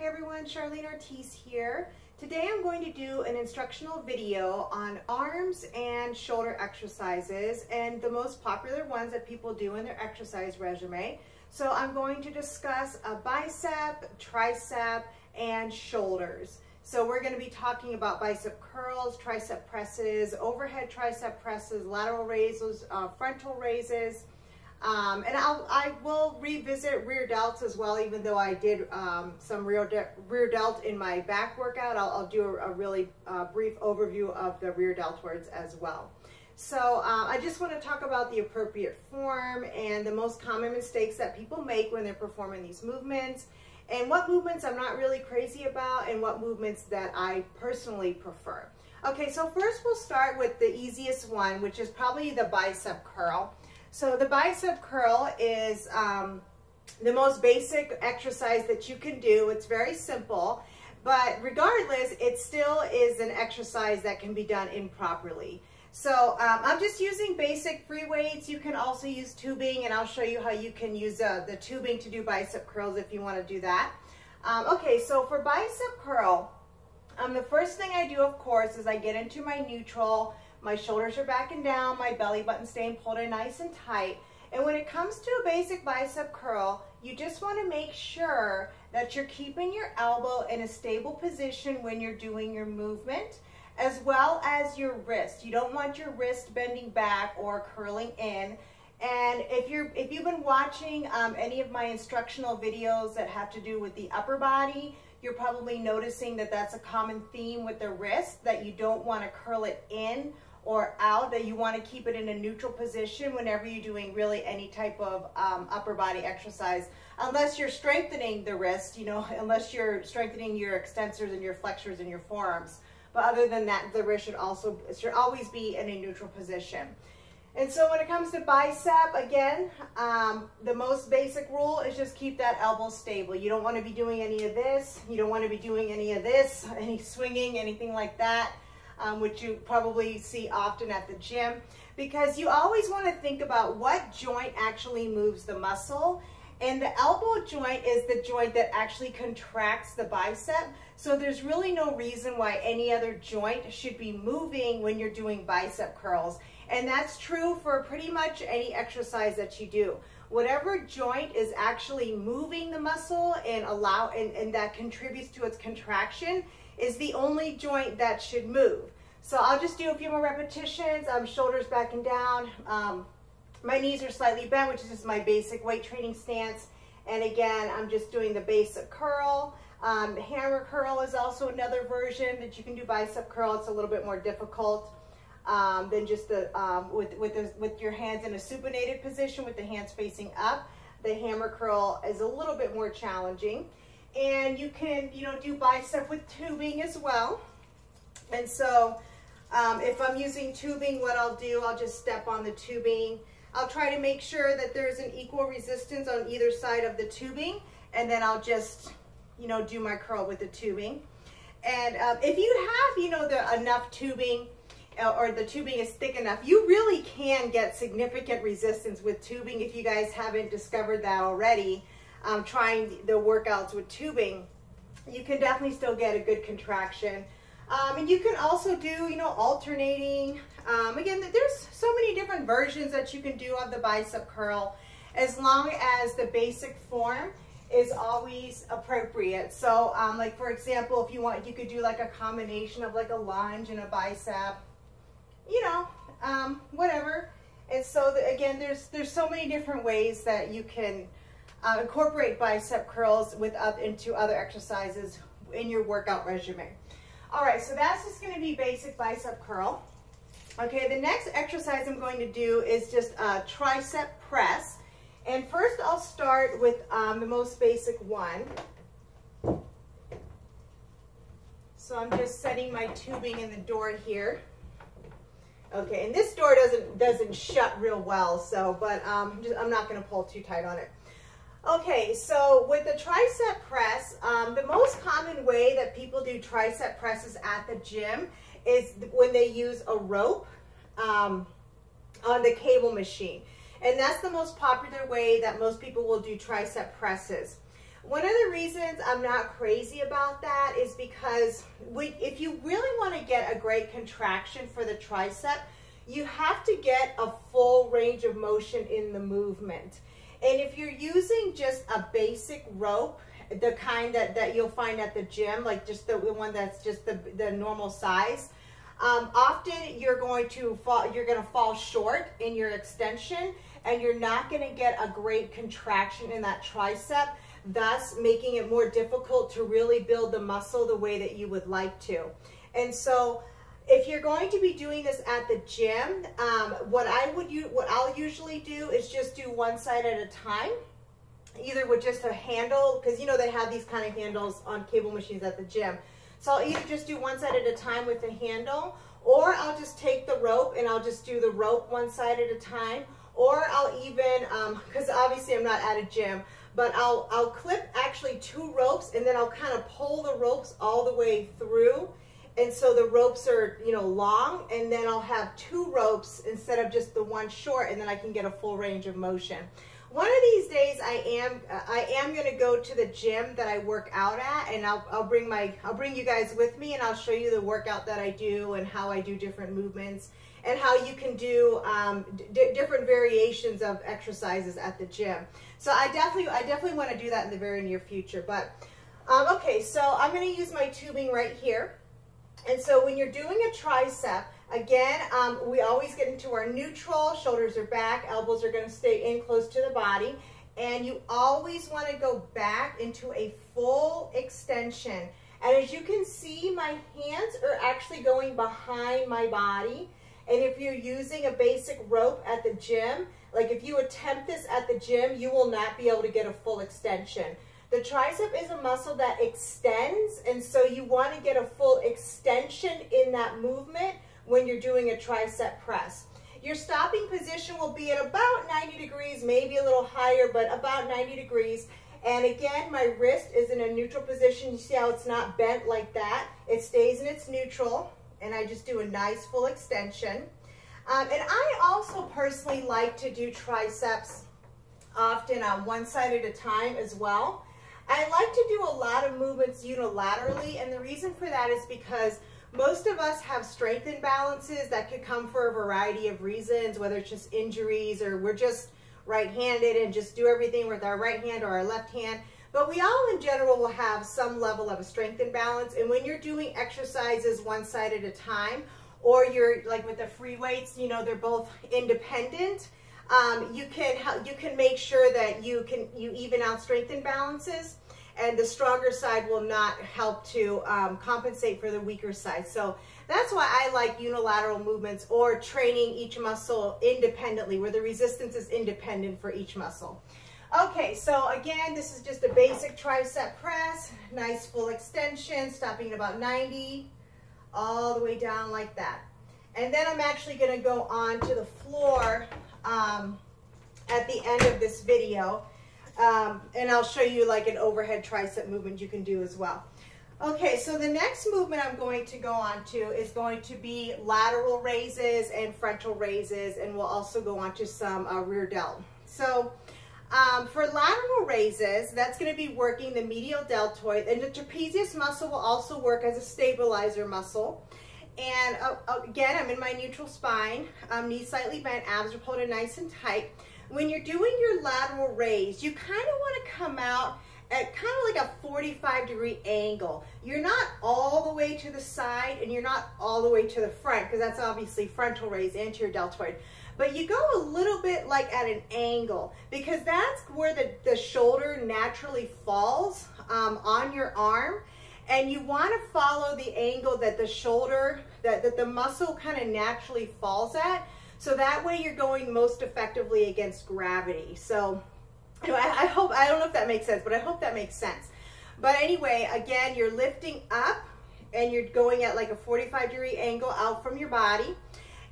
Hey everyone, Charlene Ortiz here. Today I'm going to do an instructional video on arms and shoulder exercises and the most popular ones that people do in their exercise regimen. So I'm going to discuss a bicep, tricep, and shoulders. So we're going to be talking about bicep curls, tricep presses, overhead tricep presses, lateral raises, frontal raises. And I will revisit rear delts as well, even though I did some rear delt in my back workout. I'll do a really brief overview of the rear deltoids as well. So I just want to talk about the appropriate form and the most common mistakes that people make when they're performing these movements, and what movements I'm not really crazy about and what movements that I personally prefer. Okay, so first we'll start with the easiest one, which is probably the bicep curl. So the bicep curl is the most basic exercise that you can do. It's very simple, but regardless, it still is an exercise that can be done improperly. So I'm just using basic free weights. You can also use tubing, and I'll show you how you can use the tubing to do bicep curls if you want to do that. Okay, so for bicep curl, the first thing I do, of course, is I get into my neutral. My shoulders are back and down, my belly button staying pulled in nice and tight. And when it comes to a basic bicep curl, you just want to make sure that you're keeping your elbow in a stable position when you're doing your movement, as well as your wrist. You don't want your wrist bending back or curling in. And if you've been watching any of my instructional videos that have to do with the upper body, you're probably noticing that that's a common theme with the wrist, that you don't want to curl it in or out, that you want to keep it in a neutral position whenever you're doing really any type of upper body exercise, unless you're strengthening the wrist, unless you're strengthening your extensors and your flexors and your forearms. But other than that, the wrist should always be in a neutral position. And so when it comes to bicep, again, the most basic rule is just keep that elbow stable. You don't want to be doing any of this. You don't want to be doing any of this, any swinging, anything like that, which you probably see often at the gym, because you always want to think about what joint actually moves the muscle. And the elbow joint is the joint that actually contracts the bicep. So there's really no reason why any other joint should be moving when you're doing bicep curls. And that's true for pretty much any exercise that you do. Whatever joint is actually moving the muscle and that contributes to its contraction is the only joint that should move. So I'll just do a few more repetitions. Shoulders back and down. My knees are slightly bent, which is just my basic weight training stance. And again, I'm just doing the basic curl. Hammer curl is also another version that you can do bicep curl. It's a little bit more difficult than just with your hands in a supinated position with the hands facing up. The hammer curl is a little bit more challenging. And you can, do bicep with tubing as well. And so if I'm using tubing, what I'll do, I'll just step on the tubing. I'll try to make sure that there's an equal resistance on either side of the tubing, and then I'll just, do my curl with the tubing. And if you have, enough tubing, or the tubing is thick enough, you really can get significant resistance with tubing. If you guys haven't discovered that already, trying the workouts with tubing, you can definitely still get a good contraction. And you can also do, alternating. Again, there's so many different versions that you can do of the bicep curl, as long as the basic form is always appropriate. So, like for example, if you want, you could do like a combination of like a lunge and a bicep, whatever. And so again, there's so many different ways that you can incorporate bicep curls into other exercises in your workout regimen. All right, so that's just going to be basic bicep curl. Okay, the next exercise I'm going to do is just a tricep press. And first I'll start with the most basic one. So I'm just setting my tubing in the door here. Okay, and this door doesn't shut real well, so I'm not going to pull too tight on it. Okay, so with the tricep press, the most common way that people do tricep presses at the gym is when they use a rope on the cable machine. And that's the most popular way that most people will do tricep presses. One of the reasons I'm not crazy about that is because if you really want to get a great contraction for the tricep, you have to get a full range of motion in the movement. And if you're using just a basic rope, the kind that you'll find at the gym, like just the one that's just the normal size, often you're going to fall short in your extension, and you're not going to get a great contraction in that tricep, thus making it more difficult to really build the muscle the way that you would like to. And so if you're going to be doing this at the gym, what I'll usually do is just do one side at a time, either with just a handle, because you know they have these kind of handles on cable machines at the gym. So I'll either just do one side at a time with the handle, or I'll just take the rope and I'll just do the rope one side at a time, or I'll even, because obviously I'm not at a gym, but I'll clip actually 2 ropes, and then I'll kind of pull the ropes all the way through. And so the ropes are, you know, long, and then I'll have 2 ropes instead of just the one short, and then I can get a full range of motion. One of these days I am going to go to the gym that I work out at, and I'll bring you guys with me, and I'll show you the workout that I do and how I do different movements and how you can do different variations of exercises at the gym. So I definitely want to do that in the very near future. But okay, so I'm going to use my tubing right here. And so when you're doing a tricep, again, we always get into our neutral, shoulders are back, elbows are going to stay in close to the body, and you always want to go back into a full extension. And as you can see, my hands are actually going behind my body. And if you're using a basic rope at the gym, like if you attempt this at the gym, you will not be able to get a full extension. The tricep is a muscle that extends, and so you want to get a full extension in that movement when you're doing a tricep press. Your stopping position will be at about 90 degrees, maybe a little higher, but about 90 degrees. And again, my wrist is in a neutral position. You see how it's not bent like that? It stays in its neutral, and I just do a nice full extension. And I also personally like to do triceps often on one side at a time as well. I like to do a lot of movements unilaterally, and the reason for that is because most of us have strength imbalances that could come for a variety of reasons, whether it's just injuries or we're just right-handed and just do everything with our right hand or our left hand. But we all in general will have some level of a strength imbalance, and when you're doing exercises one side at a time, or you're like with the free weights, you know, they're both independent. You can make sure that you even out strength imbalances, and the stronger side will not help to compensate for the weaker side. So that's why I like unilateral movements, or training each muscle independently, where the resistance is independent for each muscle. Okay, so again, this is just a basic tricep press, nice full extension, stopping at about 90, all the way down like that. And then I'm actually going to go on to the floor at the end of this video, and I'll show you like an overhead tricep movement you can do as well. Okay, so the next movement I'm going to go on to is going to be lateral raises and frontal raises, and we'll also go on to some rear delt. So for lateral raises, that's going to be working the medial deltoid, and the trapezius muscle will also work as a stabilizer muscle. And again, I'm in my neutral spine, knees slightly bent, abs are pulled in nice and tight. When you're doing your lateral raise, you kind of want to come out at kind of like a 45-degree angle. You're not all the way to the side, and you're not all the way to the front, because that's obviously frontal raise, anterior deltoid. But you go a little bit like at an angle, because that's where the shoulder naturally falls on your arm. And you want to follow the angle that the shoulder, that the muscle kind of naturally falls at. So that way you're going most effectively against gravity. So anyway, I don't know if that makes sense, but I hope that makes sense. But anyway, again, you're lifting up and you're going at like a 45-degree angle out from your body.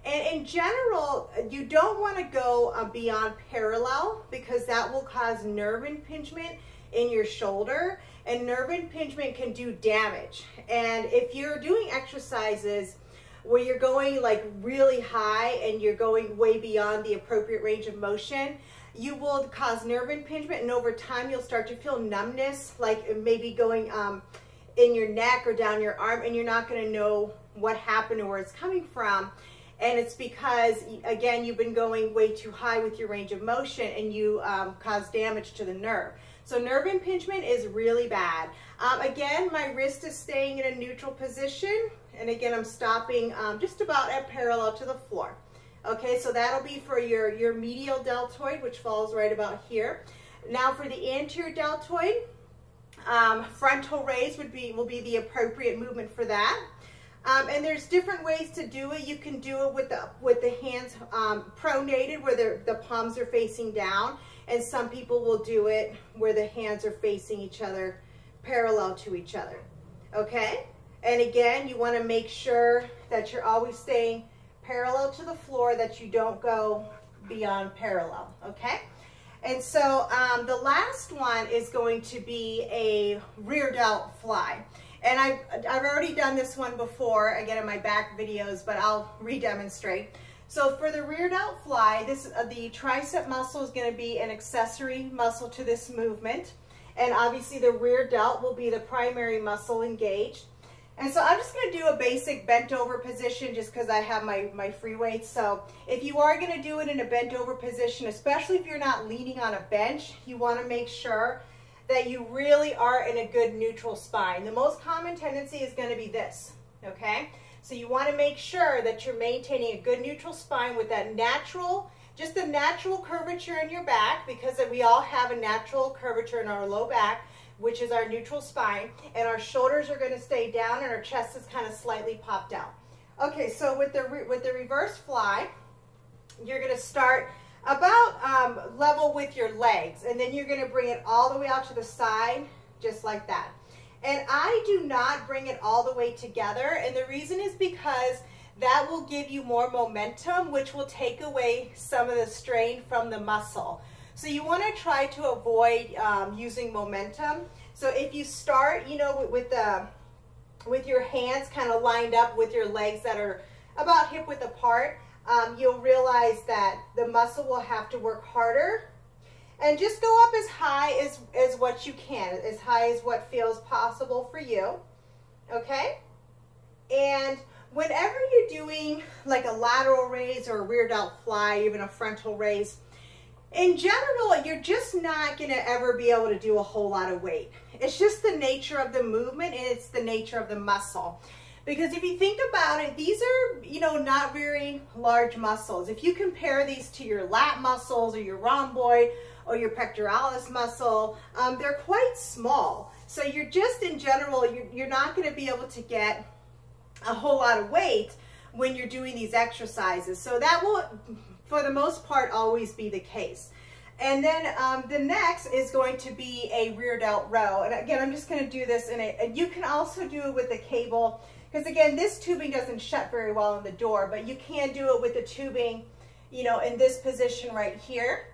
And in general, you don't want to go beyond parallel, because that will cause nerve impingement in your shoulder, and nerve impingement can do damage. And if you're doing exercises where you're going like really high and you're going way beyond the appropriate range of motion, you will cause nerve impingement, and over time you'll start to feel numbness, like maybe going in your neck or down your arm, and you're not going to know what happened or where it's coming from. And it's because, again, you've been going way too high with your range of motion, and you cause damage to the nerve. So nerve impingement is really bad. Again, my wrist is staying in a neutral position, and again, I'm stopping just about at parallel to the floor. Okay, so that'll be for your medial deltoid, which falls right about here. Now for the anterior deltoid, frontal raise will be the appropriate movement for that. And there's different ways to do it. You can do it with the hands pronated, where the palms are facing down, and some people will do it where the hands are facing each other, parallel to each other. Okay? And again, you want to make sure that you're always staying parallel to the floor, that you don't go beyond parallel. Okay? And so the last one is going to be a rear delt fly. And I've already done this one before, again in my back videos, but I'll re-demonstrate. So for the rear delt fly, the tricep muscle is going to be an accessory muscle to this movement. And obviously the rear delt will be the primary muscle engaged. And so I'm just going to do a basic bent over position just because I have my free weights. So if you are going to do it in a bent over position, especially if you're not leaning on a bench, you want to make sure that you really are in a good neutral spine. The most common tendency is going to be this, okay? So you want to make sure that you're maintaining a good neutral spine with that natural, just the natural curvature in your back, because we all have a natural curvature in our low back, which is our neutral spine, and our shoulders are going to stay down and our chest is kind of slightly popped out. Okay, so with the reverse fly, you're going to start about level with your legs, and then you're going to bring it all the way out to the side, just like that. And I do not bring it all the way together, and the reason is because that will give you more momentum, which will take away some of the strain from the muscle. So you want to try to avoid using momentum. So if you start, you know, with your hands kind of lined up with your legs that are about hip width apart, you'll realize that the muscle will have to work harder. And just go up as high as what you can, as high as what feels possible for you, okay? And whenever you're doing like a lateral raise or a rear delt fly, even a frontal raise, in general, you're just not going to ever be able to do a whole lot of weight. It's just the nature of the movement, and it's the nature of the muscle. Because if you think about it, these are, you know, not very large muscles. If you compare these to your lat muscles or your rhomboid or your pectoralis muscle, they're quite small. So you're just, in general, you're not going to be able to get a whole lot of weight when you're doing these exercises. So that will, for the most part, always be the case. And then the next is going to be a rear delt row. And again, I'm just going to do this and you can also do it with the cable, because again, this tubing doesn't shut very well in the door, but you can do it with the tubing, you know, in this position right here.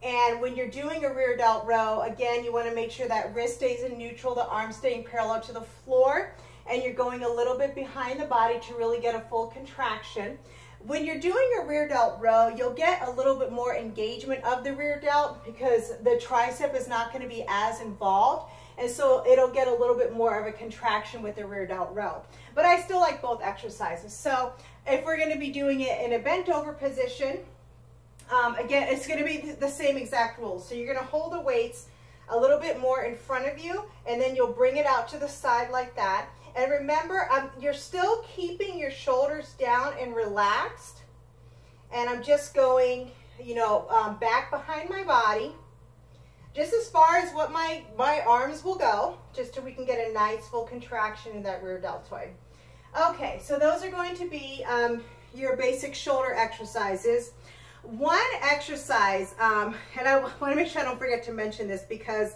And when you're doing a rear delt row, again, you want to make sure that wrist stays in neutral, the arm staying parallel to the floor, and you're going a little bit behind the body to really get a full contraction. When you're doing a rear delt row, you'll get a little bit more engagement of the rear delt because the tricep is not going to be as involved, and so it'll get a little bit more of a contraction with the rear delt row. But I still like both exercises. So if we're going to be doing it in a bent over position, again, it's going to be the same exact rules. So you're going to hold the weights a little bit more in front of you, and then you'll bring it out to the side like that. And remember, you're still keeping your shoulders down and relaxed. And I'm just going, you know, back behind my body, just as far as what my arms will go, just so we can get a nice full contraction in that rear deltoid. Okay, so those are going to be your basic shoulder exercises. One exercise, and I want to make sure I don't forget to mention this, because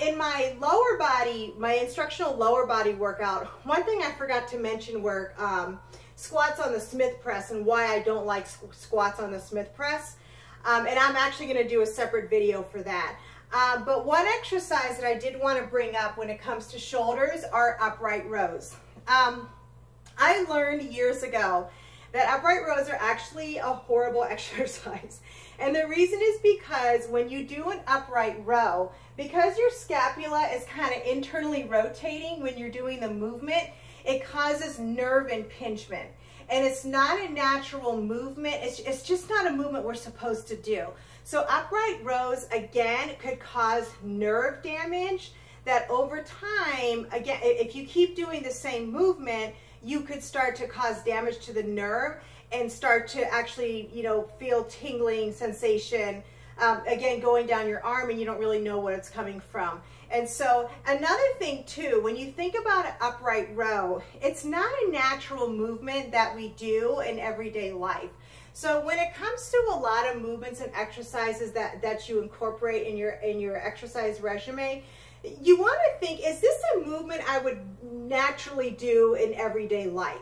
in my lower body, my instructional lower body workout, one thing I forgot to mention were squats on the Smith press and why I don't like squats on the Smith press. And I'm actually going to do a separate video for that. But one exercise that I did want to bring up when it comes to shoulders are upright rows. I learned years ago that upright rows are actually a horrible exercise. And the reason is because when you do an upright row, because your scapula is kind of internally rotating when you're doing the movement, it causes nerve impingement. And it's not a natural movement. It's just not a movement we're supposed to do. So upright rows, again, could cause nerve damage that over time, again, if you keep doing the same movement, you could start to cause damage to the nerve and start to actually, you know, feel tingling sensation, again, going down your arm, and you don't really know what it's coming from. And so another thing too, when you think about an upright row, it's not a natural movement that we do in everyday life. So when it comes to a lot of movements and exercises that you incorporate in your exercise regimen, you want to think, is this a movement I would naturally do in everyday life?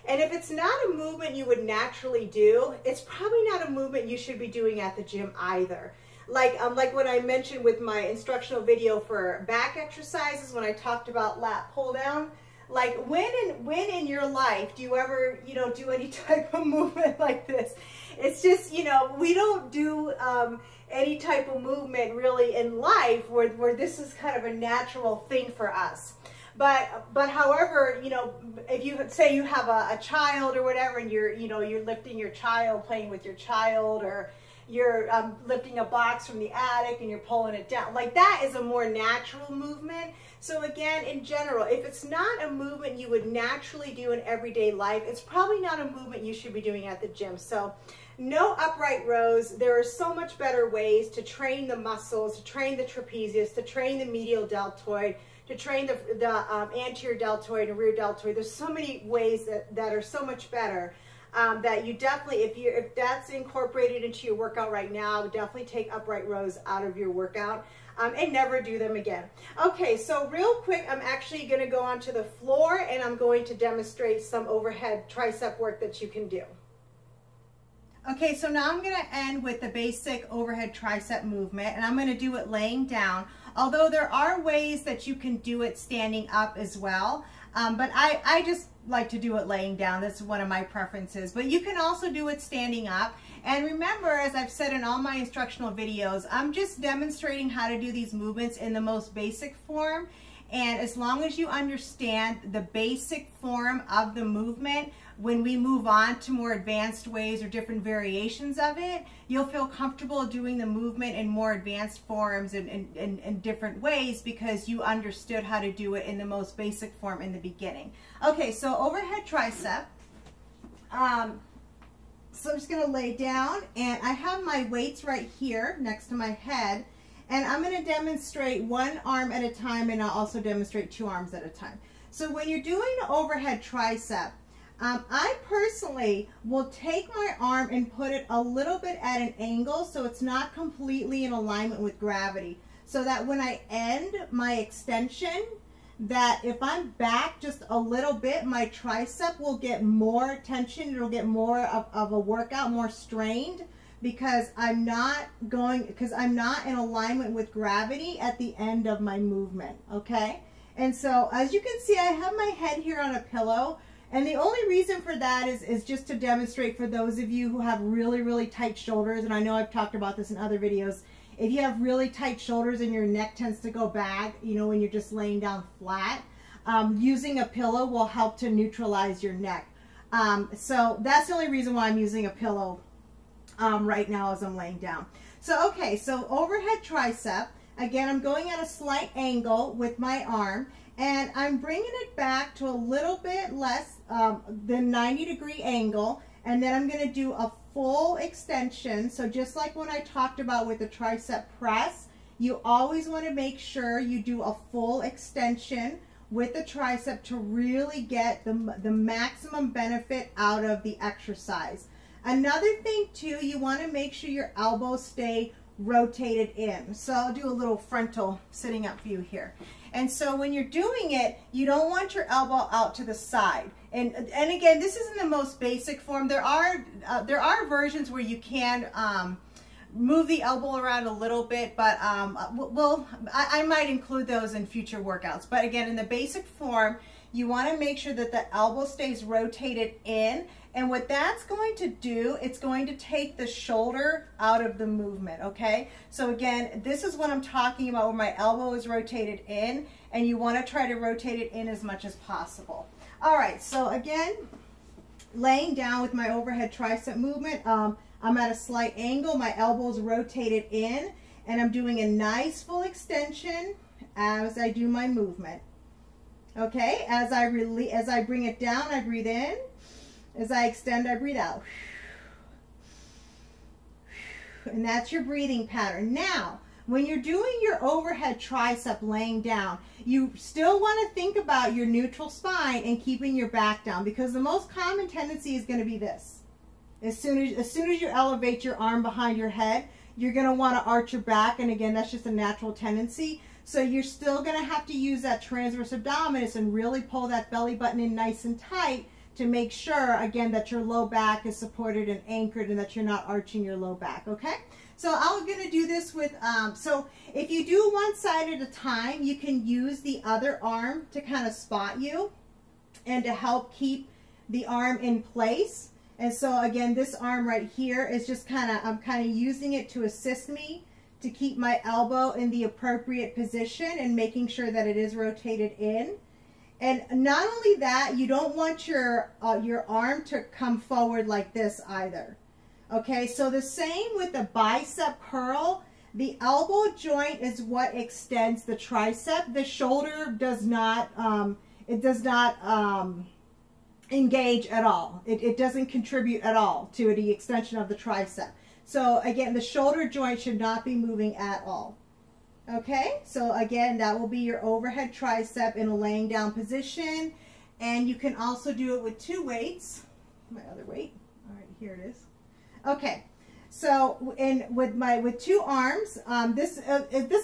And if it's not a movement you would naturally do, it's probably not a movement you should be doing at the gym either. Like when I mentioned with my instructional video for back exercises, when I talked about lat pull down, like when in your life do you ever, you know, do any type of movement like this? It's just, you know, we don't do any type of movement really in life where this is kind of a natural thing for us. But however, you know, if you say you have a child or whatever, and you're lifting your child, playing with your child, or you're lifting a box from the attic and you're pulling it down, like that is a more natural movement. So again, in general, if it's not a movement you would naturally do in everyday life, it's probably not a movement you should be doing at the gym. So no upright rows. There are so much better ways to train the muscles, to train the trapezius, to train the medial deltoid, to train the anterior deltoid and rear deltoid. There's so many ways that are so much better that you definitely, if that's incorporated into your workout right now, definitely take upright rows out of your workout and never do them again. Okay, so real quick, I'm actually going to go onto the floor and I'm going to demonstrate some overhead tricep work that you can do. Okay, so now I'm going to end with the basic overhead tricep movement, and I'm going to do it laying down, although there are ways that you can do it standing up as well, but I just like to do it laying down. That's one of my preferences, but you can also do it standing up. And remember, as I've said in all my instructional videos, I'm just demonstrating how to do these movements in the most basic form. And as long as you understand the basic form of the movement, when we move on to more advanced ways or different variations of it, you'll feel comfortable doing the movement in more advanced forms and different ways because you understood how to do it in the most basic form in the beginning. Okay, so overhead tricep. So I'm just going to lay down, and I have my weights right here next to my head. And I'm going to demonstrate one arm at a time, and I'll also demonstrate two arms at a time. So when you're doing the overhead tricep, I personally will take my arm and put it a little bit at an angle so it's not completely in alignment with gravity. So that when I end my extension, that if I'm back just a little bit, my tricep will get more tension. It'll get more of a workout, more strained, because I'm not in alignment with gravity at the end of my movement, okay? And so as you can see, I have my head here on a pillow, and the only reason for that is just to demonstrate for those of you who have really, really tight shoulders, and I know I've talked about this in other videos. If you have really tight shoulders and your neck tends to go back, you know, when you're just laying down flat, using a pillow will help to neutralize your neck. So that's the only reason why I'm using a pillow right now as I'm laying down. So, okay, so overhead tricep, again, I'm going at a slight angle with my arm, and I'm bringing it back to a little bit less than 90-degree angle, and then I'm going to do a full extension. So just like when I talked about with the tricep press, you always want to make sure you do a full extension with the tricep to really get the maximum benefit out of the exercise. Another thing too, you want to make sure your elbows stay rotated in. So I'll do a little frontal sitting up view here. And so when you're doing it, you don't want your elbow out to the side. And again, this isn't the most basic form. There are versions where you can move the elbow around a little bit, but I might include those in future workouts. But again, in the basic form, You want to make sure that the elbow stays rotated in. And what that's going to do, it's going to take the shoulder out of the movement, okay? So again, this is what I'm talking about where my elbow is rotated in, and you want to try to rotate it in as much as possible. All right, so again, laying down with my overhead tricep movement, I'm at a slight angle, my elbow's rotated in, and I'm doing a nice full extension as I do my movement. Okay, as I bring it down, I breathe in. As I extend, I breathe out. And that's your breathing pattern. Now, when you're doing your overhead tricep laying down, you still want to think about your neutral spine and keeping your back down, because the most common tendency is going to be this. As soon as you elevate your arm behind your head, you're going to want to arch your back, and again, that's just a natural tendency. So you're still going to have to use that transverse abdominis and really pull that belly button in nice and tight to make sure, again, that your low back is supported and anchored and that you're not arching your low back, okay? So I'm going to do this with, so if you do one side at a time, you can use the other arm to kind of spot you and to help keep the arm in place. And so again, this arm right here is just kind of, I'm kind of using it to assist me to keep my elbow in the appropriate position and making sure that it is rotated in. And not only that, you don't want your arm to come forward like this either. Okay, so the same with the bicep curl. The elbow joint is what extends the tricep. The shoulder does not, engage at all. It doesn't contribute at all to the extension of the tricep. So again, the shoulder joint should not be moving at all. Okay, so again, that will be your overhead tricep in a laying down position. And you can also do it with two weights. My other weight. All right, here it is. Okay, so with two arms, this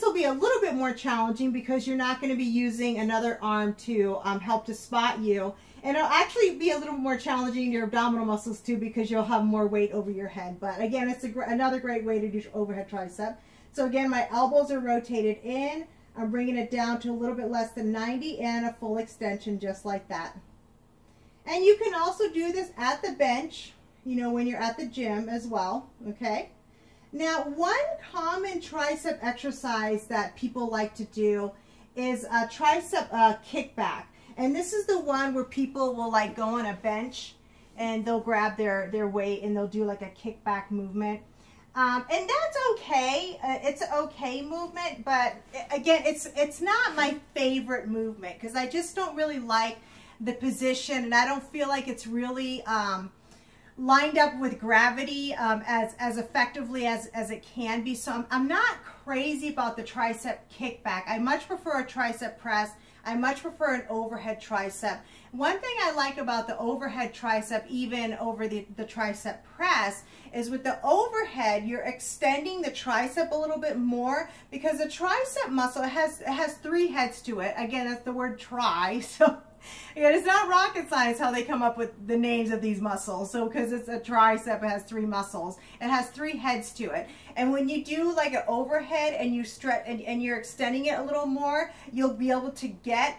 will be a little bit more challenging because you're not going to be using another arm to help to spot you. And it'll actually be a little more challenging in your abdominal muscles too, because you'll have more weight over your head. But again, it's another great way to do overhead tricep. So again, my elbows are rotated in. I'm bringing it down to a little bit less than 90 and a full extension just like that. And you can also do this at the bench, you know, when you're at the gym as well, okay? Now, one common tricep exercise that people like to do is a tricep kickback. And this is the one where people will like go on a bench and they'll grab their weight and they'll do like a kickback movement. And that's okay. It's an okay movement, but again, it's not my favorite movement because I just don't really like the position, and I don't feel like it's really lined up with gravity as effectively as it can be. So I'm not crazy about the tricep kickback. I much prefer a tricep press. I much prefer an overhead tricep. One thing I like about the overhead tricep, even over the tricep press, is with the overhead, you're extending the tricep a little bit more because the tricep muscle has three heads to it. Again, that's the word tri. So yeah, it's not rocket science how they come up with the names of these muscles. So because it's a tricep, it has three muscles. It has three heads to it. And when you do like an overhead and you stretch and you're extending it a little more, you'll be able to get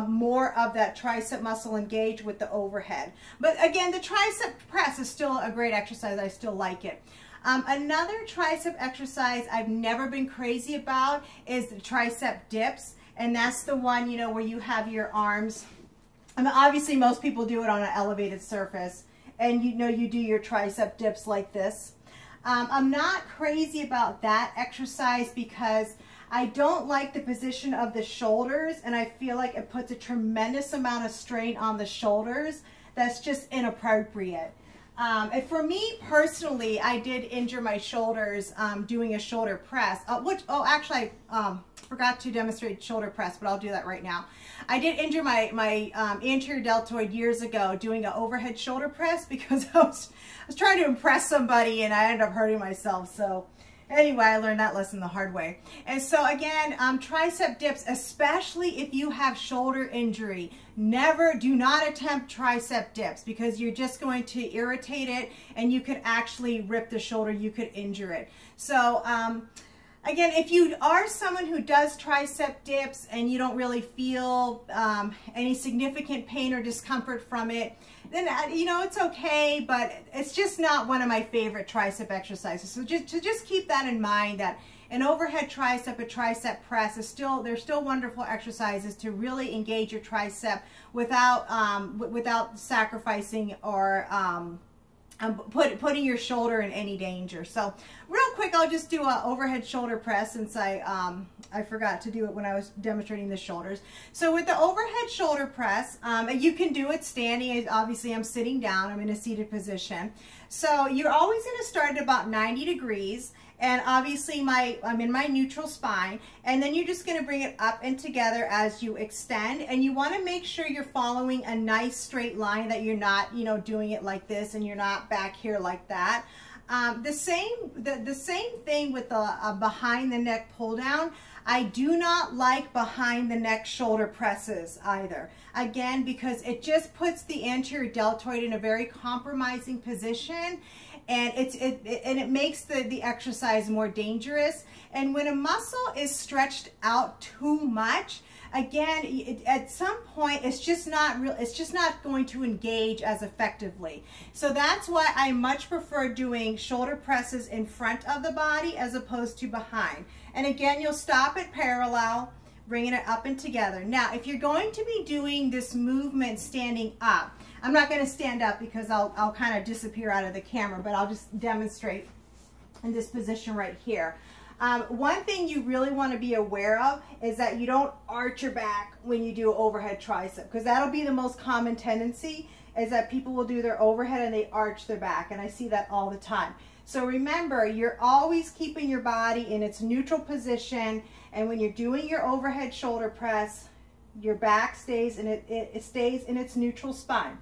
more of that tricep muscle engaged with the overhead. But again, the tricep press is still a great exercise. I still like it. Another tricep exercise I've never been crazy about is the tricep dips. And that's the one, you know, where you have your arms. I mean, obviously most people do it on an elevated surface, and you know you do your tricep dips like this. I'm not crazy about that exercise because I don't like the position of the shoulders, and I feel like it puts a tremendous amount of strain on the shoulders that's just inappropriate. And for me personally, I did injure my shoulders doing a shoulder press, actually I forgot to demonstrate shoulder press, but I'll do that right now. I did injure my anterior deltoid years ago doing an overhead shoulder press because I was trying to impress somebody and I ended up hurting myself. So anyway, I learned that lesson the hard way. And so again, tricep dips, especially if you have shoulder injury, do not attempt tricep dips because you're just going to irritate it and you could actually rip the shoulder, you could injure it. So Again, if you are someone who does tricep dips and you don't really feel any significant pain or discomfort from it, then you know, it's okay, but it's just not one of my favorite tricep exercises. So just keep that in mind, that an overhead tricep, a tricep press is they're still wonderful exercises to really engage your tricep without sacrificing or putting your shoulder in any danger. So real quick, I'll just do an overhead shoulder press, since I forgot to do it when I was demonstrating the shoulders. So with the overhead shoulder press, you can do it standing. Obviously I'm sitting down, I'm in a seated position. So you're always going to start at about 90 degrees. And obviously I'm in my neutral spine, and then you're just going to bring it up and together as you extend, and you want to make sure you're following a nice straight line, that you're not, you know, doing it like this and you're not back here like that. The same thing with the behind the neck pull down. I do not like behind the neck shoulder presses either. Again, because it just puts the anterior deltoid in a very compromising position, and it makes the exercise more dangerous. And when a muscle is stretched out too much, again, at some point it's just not going to engage as effectively. So that's why I much prefer doing shoulder presses in front of the body as opposed to behind. And again, you'll stop it parallel, bringing it up and together. Now, if you're going to be doing this movement standing up, I'm not going to stand up because I'll kind of disappear out of the camera, but I'll just demonstrate in this position right here. One thing you really want to be aware of is that you don't arch your back when you do overhead tricep, because that'll be the most common tendency, is that people will do their overhead and they arch their back, and I see that all the time. So remember, you're always keeping your body in its neutral position, and when you're doing your overhead shoulder press, your back stays in it stays in its neutral spine.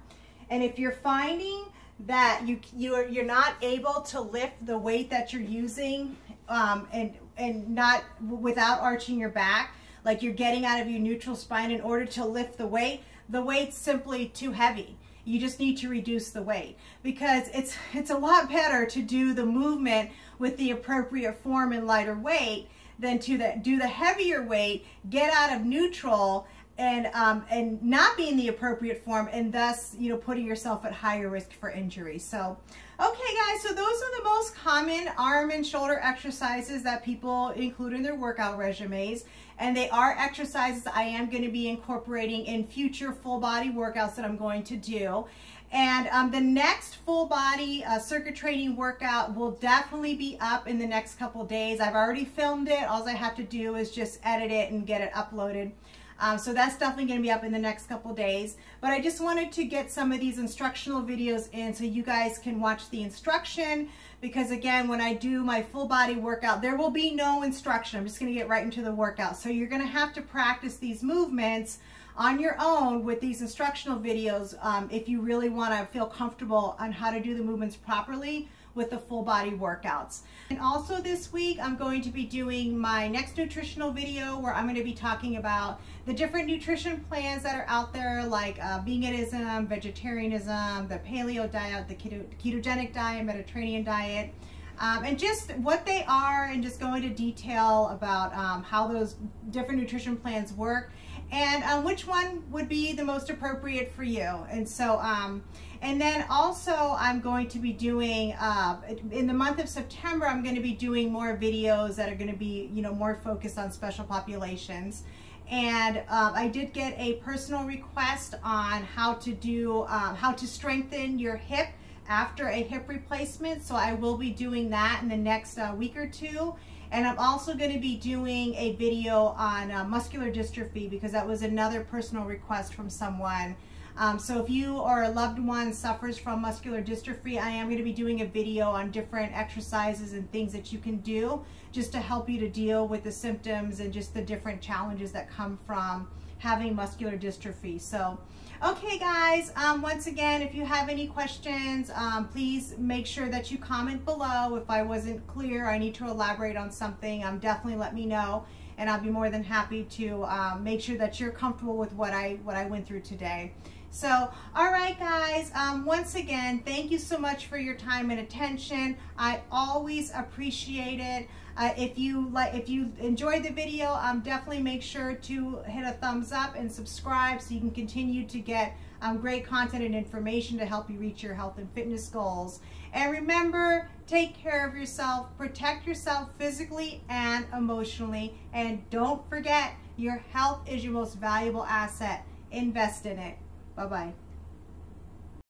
And if you're finding that you're not able to lift the weight that you're using and not without arching your back, like you're getting out of your neutral spine in order to lift the weight's simply too heavy. You just need to reduce the weight, because it's a lot better to do the movement with the appropriate form and lighter weight than to do the heavier weight, get out of neutral, and not be in the appropriate form, and thus, you know, putting yourself at higher risk for injury. So, okay guys, so those are the most common arm and shoulder exercises that people include in their workout resumes, and they are exercises I am going to be incorporating in future full body workouts that I'm going to do. And the next full body circuit training workout will definitely be up in the next couple days. I've already filmed it. All I have to do is just edit it and get it uploaded. So that's definitely going to be up in the next couple days. But I just wanted to get some of these instructional videos in so you guys can watch the instruction, because again, when I do my full body workout, there will be no instruction. I'm just going to get right into the workout. So you're going to have to practice these movements on your own with these instructional videos if you really want to feel comfortable on how to do the movements properly with the full body workouts. And also this week, I'm going to be doing my next nutritional video where I'm going to be talking about the different nutrition plans that are out there, like veganism, vegetarianism, the paleo diet, the ketogenic diet, Mediterranean diet, and just what they are, and just go into detail about how those different nutrition plans work, and which one would be the most appropriate for you. And so, and then also I'm going to be doing, in the month of September, I'm going to be doing more videos that are going to be, you know, more focused on special populations. And I did get a personal request on how to do, how to strengthen your hip after a hip replacement. So I will be doing that in the next week or two. And I'm also going to be doing a video on muscular dystrophy, because that was another personal request from someone. So if you or a loved one suffers from muscular dystrophy, I am going to be doing a video on different exercises and things that you can do just to help you to deal with the symptoms and just the different challenges that come from having muscular dystrophy. So, okay guys, once again, if you have any questions, please make sure that you comment below. If I wasn't clear, I need to elaborate on something, definitely let me know, and I'll be more than happy to make sure that you're comfortable with what I went through today. So, all right, guys, once again, thank you so much for your time and attention. I always appreciate it. If you enjoyed the video, definitely make sure to hit a thumbs up and subscribe so you can continue to get great content and information to help you reach your health and fitness goals. And remember, take care of yourself, protect yourself physically and emotionally, and don't forget, your health is your most valuable asset. Invest in it. Bye-bye.